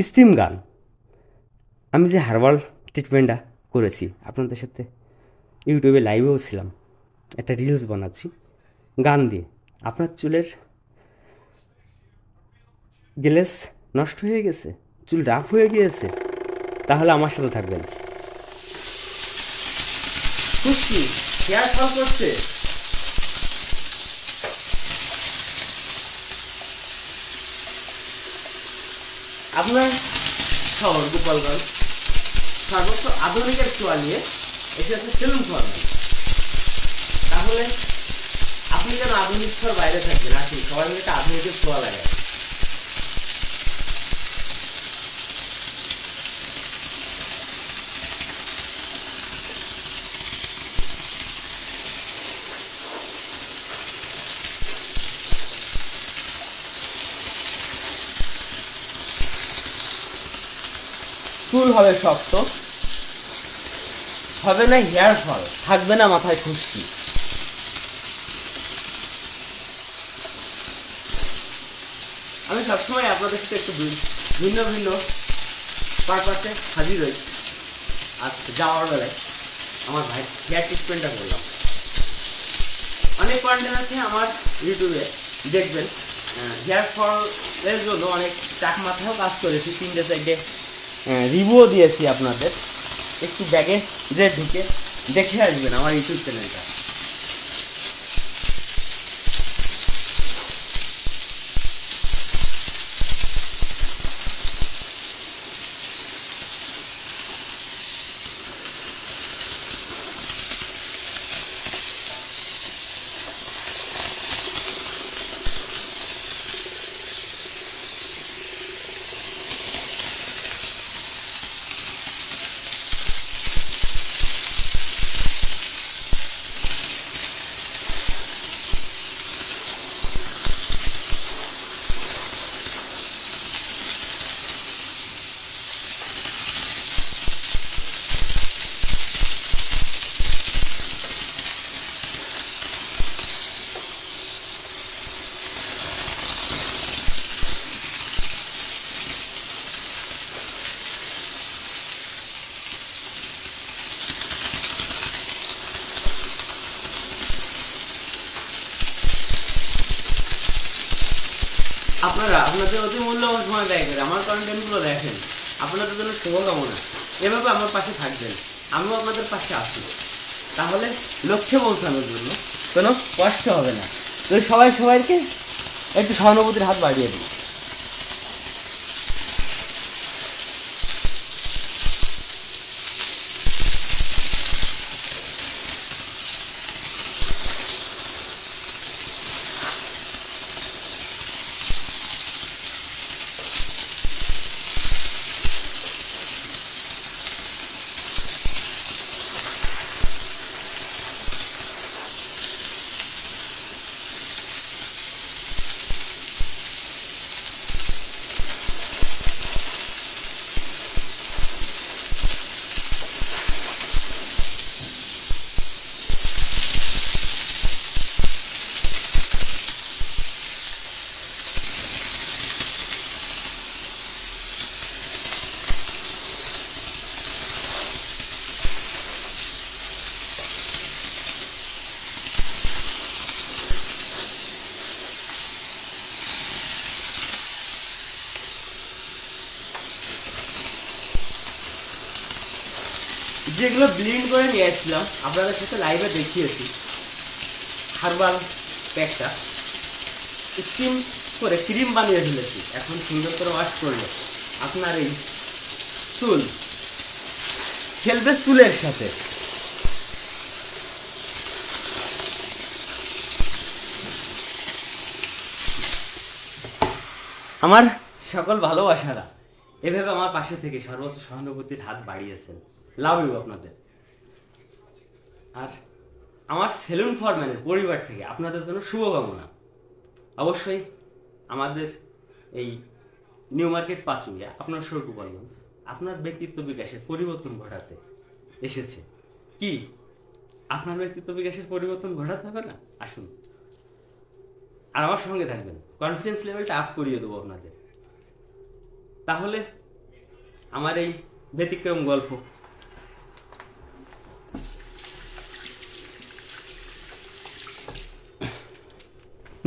Steam গান। আমি যে হার্বাল ট্রিটমেন্টটা করেছি আপনাদের সাথে ইউটিউবে লাইভেও ছিলাম, একটা রিলস বানাচ্ছি গান দিয়ে। আপনার চুলের গ্লেজ নষ্ট হয়ে গেছে, চুল রাফ হয়ে গিয়েছে, তাহলে আমার সাথে থাকবেন। খুশকি হেয়ার ফল করছে, আপনার শহর গোপালগঞ্জ সর্বোচ্চ আধুনিকের ছোঁয়া নিয়ে এসেছে সেলুন ফর্মেল। তাহলে আপনি কেন আধুনিক ছোঁয়ার বাইরে থাকবেন? আসুন সবাই মিলে একটা আধুনিকের ছোঁয়া লাগায়। চুল হবে শক্ত, হবে না হেয়ার ফল, থাকবে না মাথায় খুশকি। আমি সবসময় আপনাদের সাথে একটু ভিন্ন ভিন্ন পারপাসে হাজির হই। আজকে যাওয়ার বেলায় আমার ভাই হেয়ার ট্রিটমেন্টটা করলাম। অনেক কন্টেন্ট আছে আমার ইউটিউবে, দেখবেন হেয়ার ফলের জন্য অনেক চাক মাথায়ও কাজ করেছি, 3টে 4টে রিভিউ দিয়েছি আপনাদের। একটু ব্যাগে যে ঢুকে দেখে আসবেন আমার ইউটিউব চ্যানেলটা। আপনারা আপনাদের অতি মূল্যবান সময় ব্যয় করে আমার কন্টেন্টগুলো দেখেন, আপনাদের জন্য শুভকামনা। এভাবে আমার পাশে থাকবেন, আমিও আপনাদের পাশে আছি। তাহলে লক্ষ্যে পৌঁছানোর জন্য কোনো কষ্ট হবে না। তো সবাই সবাইকে একটু সহানুভূতির হাত বাড়িয়ে দিই। যেগুলো ব্লিন্ড করে নিয়ে আসছিলাম আপনাদের সাথে লাইভে দেখিয়েছি, হার্বাল প্যাকটা স্টিম করে ক্রিম বানিয়ে ফেলেছি। এখন সুন্দর করে ওয়াশ করলে আপনার এই চুল খেলবে চুলের সাথে। আমার সকল ভালোবাসারা এভাবে আমার পাশে থেকে সর্বোচ্চ সহানুভূতির হাত বাড়িয়েছেন, লাভ ইউ আপনাদের। আর আমার সেলুন ফরম্যানের পরিবার থেকে আপনাদের জন্য শুভকামনা। অবশ্যই আমাদের এই নিউ মার্কেট পাঁচুইয়া আপনার গোপালগঞ্জ আপনার ব্যক্তিত্ব বিকাশের পরিবর্তন ঘটাতে এসেছে। কি আপনার ব্যক্তিত্ব বিকাশের পরিবর্তন ঘটাতে হবে না? আসুন আর আমার সঙ্গে থাকবেন, কনফিডেন্স লেভেলটা আপ করিয়ে দেবো আপনাদের। তাহলে আমার এই ব্যতিক্রম গল্প।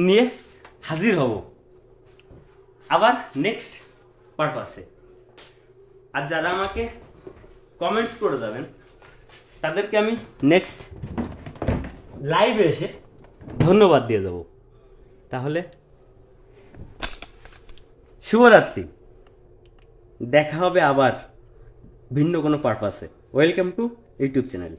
নিয়ে হাজির হব আবার নেক্সট পারপাসে। আর যারা আমাকে কমেন্টস করে যাবেন তাদেরকে আমি নেক্সট লাইভে এসে ধন্যবাদ দিয়ে যাব। তাহলে শুভরাত্রি, দেখা হবে আবার ভিন্ন কোনো পারপাসে। Welcome to YouTube channel.